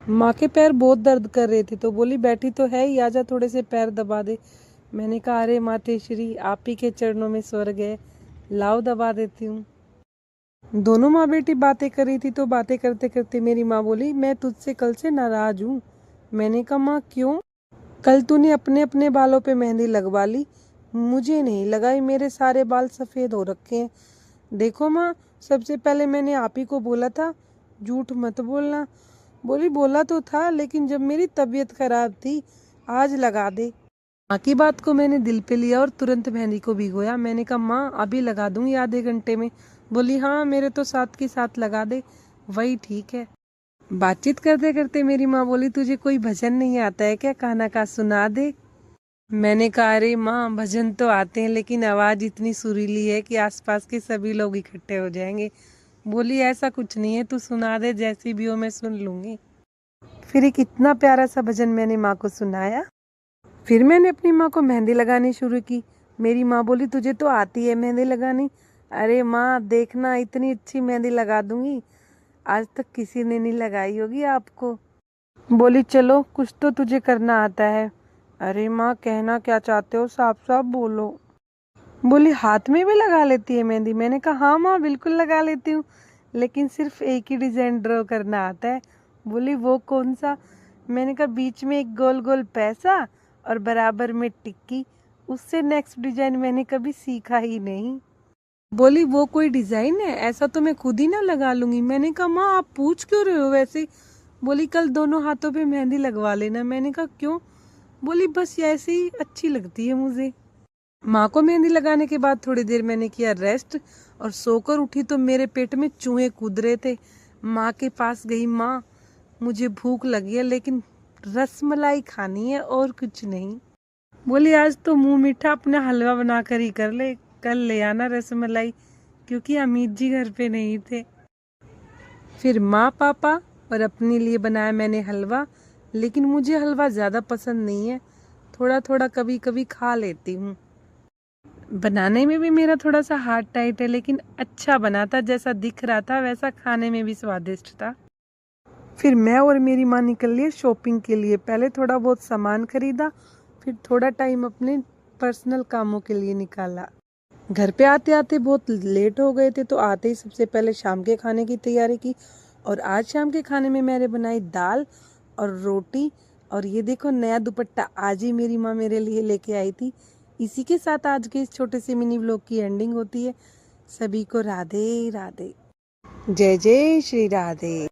माँ के पैर बहुत दर्द कर रहे थे तो बोली बैठी तो है ही, आजा थोड़े से पैर दबा दे। मैंने कहा अरे मातेश्वरी, आप ही के चरणों में स्वर्ग है, लाओ दबा देती हूँ। दोनों माँ बेटी बातें कर रही थी तो बातें करते करते मेरी माँ बोली मैं तुझसे कल से नाराज हूँ। मैंने कहा माँ क्यों? कल तूने अपने अपने बालों पे मेहंदी लगवा ली, मुझे नहीं लगाई, मेरे सारे बाल सफ़ेद हो रखे हैं। देखो माँ, सबसे पहले मैंने आप ही को बोला था झूठ मत बोलना। बोली बोला तो था, लेकिन जब मेरी तबीयत खराब थी, आज लगा दे। माँ की बात को मैंने दिल पे लिया और तुरंत मेहंदी को भिगोया। मैंने कहा माँ अभी लगा दूंगी आधे घंटे में। बोली हाँ मेरे तो साथ के साथ लगा दे, वही ठीक है। बातचीत करते करते मेरी माँ बोली तुझे कोई भजन नहीं आता है क्या, कान्हा का सुना दे। मैंने कहा अरे माँ भजन तो आते हैं, लेकिन आवाज़ इतनी सुरीली है कि आसपास के सभी लोग इकट्ठे हो जाएंगे। बोली ऐसा कुछ नहीं है, तू सुना दे, जैसी भी हो मैं सुन लूंगी। फिर एक इतना प्यारा सा भजन मैंने माँ को सुनाया। फिर मैंने अपनी माँ को मेहंदी लगानी शुरू की। मेरी माँ बोली तुझे तो आती है मेहंदी लगानी। अरे माँ देखना, इतनी अच्छी मेहंदी लगा दूंगी, आज तक किसी ने नहीं लगाई होगी आपको। बोली चलो कुछ तो तुझे करना आता है। अरे माँ कहना क्या चाहते हो, साफ साफ बोलो। बोली हाथ में भी लगा लेती है मेहंदी। मैंने कहा हाँ माँ बिल्कुल लगा लेती हूँ, लेकिन सिर्फ एक ही डिजाइन ड्रॉ करना आता है। बोली वो कौन सा? मैंने कहा बीच में एक गोल गोल पैसा और बराबर में टिक्की, उससे नेक्स्ट डिजाइन मैंने कभी सीखा ही नहीं। बोली वो कोई डिजाइन है, ऐसा तो मैं खुद ही ना लगा लूंगी। मैंने कहा माँ आप पूछ क्यों रहे हो वैसे? बोली कल दोनों हाथों पे मेहंदी लगवा लेना। मैंने कहा क्यों? बोली बस ऐसे ही अच्छी लगती है मुझे। माँ को मेहंदी लगाने के बाद थोड़ी देर मैंने किया रेस्ट और सोकर उठी तो मेरे पेट में चूहे कूद रहे थे। माँ के पास गई, माँ मुझे भूख लगी है लेकिन रसमलाई खानी है और कुछ नहीं। बोली आज तो मुंह मीठा अपना हलवा बना कर ही कर ले, कल ले आना रसमलाई, क्योंकि अमित जी घर पे नहीं थे। फिर माँ पापा और अपने लिए बनाया मैंने हलवा, लेकिन मुझे हलवा ज़्यादा पसंद नहीं है, थोड़ा थोड़ा कभी कभी खा लेती हूँ। बनाने में भी मेरा थोड़ा सा हाथ टाइट है, लेकिन अच्छा बना था, जैसा दिख रहा था वैसा खाने में भी स्वादिष्ट था। फिर मैं और मेरी माँ निकल लिए शॉपिंग के लिए। पहले थोड़ा बहुत सामान खरीदा, फिर थोड़ा टाइम अपने पर्सनल कामों के लिए निकाला। घर पे आते आते बहुत लेट हो गए थे तो आते ही सबसे पहले शाम के खाने की तैयारी की। और आज शाम के खाने में मैंने बनाई दाल और रोटी। और ये देखो नया दुपट्टा आज ही मेरी माँ मेरे लिए लेके आई थी। इसी के साथ आज के इस छोटे से मिनी व्लॉग की एंडिंग होती है। सभी को राधे राधे, जय जय श्री राधे।